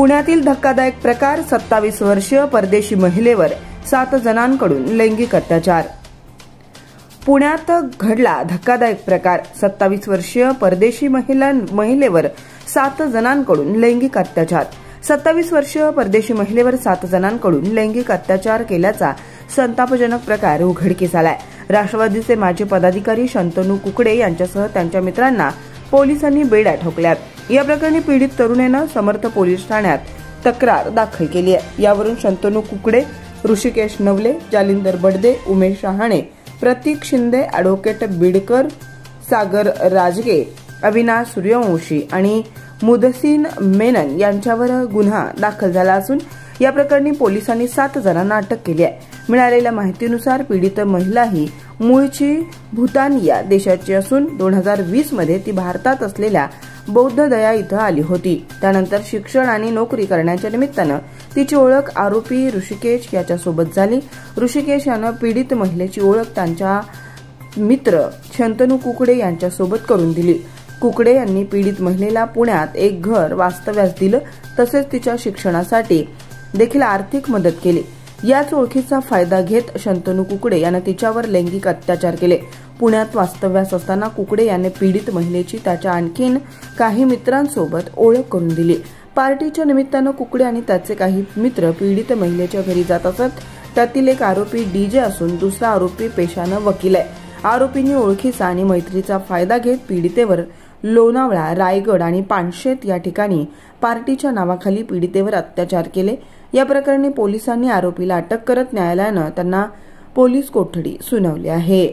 पुण्यातील धक्कादायक प्रकार, 27 वर्षीय परदेशी महिलेवर 7 जणांकडून लैंगिक अत्याचार। पुण्यात घडला धक्कादायक प्रकार, 27 वर्षीय परदेशी महिलेवर 7 जणांकडून लैंगिक अत्याचार। 27 वर्षीय परदेशी महिलेवर 7 जणांकडून लैंगिक अत्याचार केल्याचा संतापजनक प्रकार उघडकीस आलाय। राष्ट्रवादीचे माजी पदाधिकारी शंतनू कुकडे यांच्यासह त्यांच्या मित्रांना पोलिसांनी बेड्या ठोकल्यात। या प्रकरणी पीडित तरुणीने समर्थ पोलीस ठाण्यात तक्रार दाखल केली आहे। यावरून शंतनू कुकडे, ऋषिकेश नवले, जालिंदर बडदे, उमेश शहाणे, प्रतीक शिंदे, ॲडव्होकेट बिडकर, सागर राजगे, अविनाश सूर्यवंशी आणि मुदसीन मेनन यांच्यावर गुन्हा दाखल झाला असून या प्रकरणी पोलिसांनी 7 जणांना अटक केली आहे। मिळालेल्या माहितीनुसार पीडित महिला ही मूळची भूतानिया देशाची असून 2020 मध्ये ती भारतात असलेल्या बौद्ध गया इथं आली होती। त्यानंतर शिक्षण आणि नोकरी करण्याच्या निमित्तानं तिची ओळख आरोपी ऋषिकेश याच्यासोबत झाली। ऋषिकेश यानं पीडित महिलेची ओळख त्यांच्या मित्र शंतनू कुकडे यांच्यासोबत करून दिली। कुकडे यांनी पीडित महिलेला पुण्यात एक घर वास्तव्यास दिलं, तसेच तिच्या शिक्षणासाठी देखील आर्थिक मदत केली। याच ओळखीचा फायदा घेत शंतनू कुकडे यानं तिच्यावर लैंगिक अत्याचार केले। पुण्यात वास्तव्यास असताना कुकडे याने पीडित महिलेची त्याच्या आणखीन काही मित्रांसोबत ओळख करून दिली। पार्टीच्या निमित्तानं कुकडे आणि त्याचे काही मित्र पीडित महिलेच्या घरी जात असत। त्यातील एक आरोपी डीजे असून दुसरा आरोपी पेशानं वकील आहे। आरोपींनी ओळखीचा आणि मैत्रीचा फायदा घेत पीडितेवर लोणावळा, रायगड आणि पानशेत या ठिकाणी पार्टीच्या नावाखाली पीडितेवर अत्याचार केले। या प्रकरणी पोलिसांनी आरोपीला अटक करत न्यायालयानं त्यांना पोलीस कोठडी सुनावली आहे।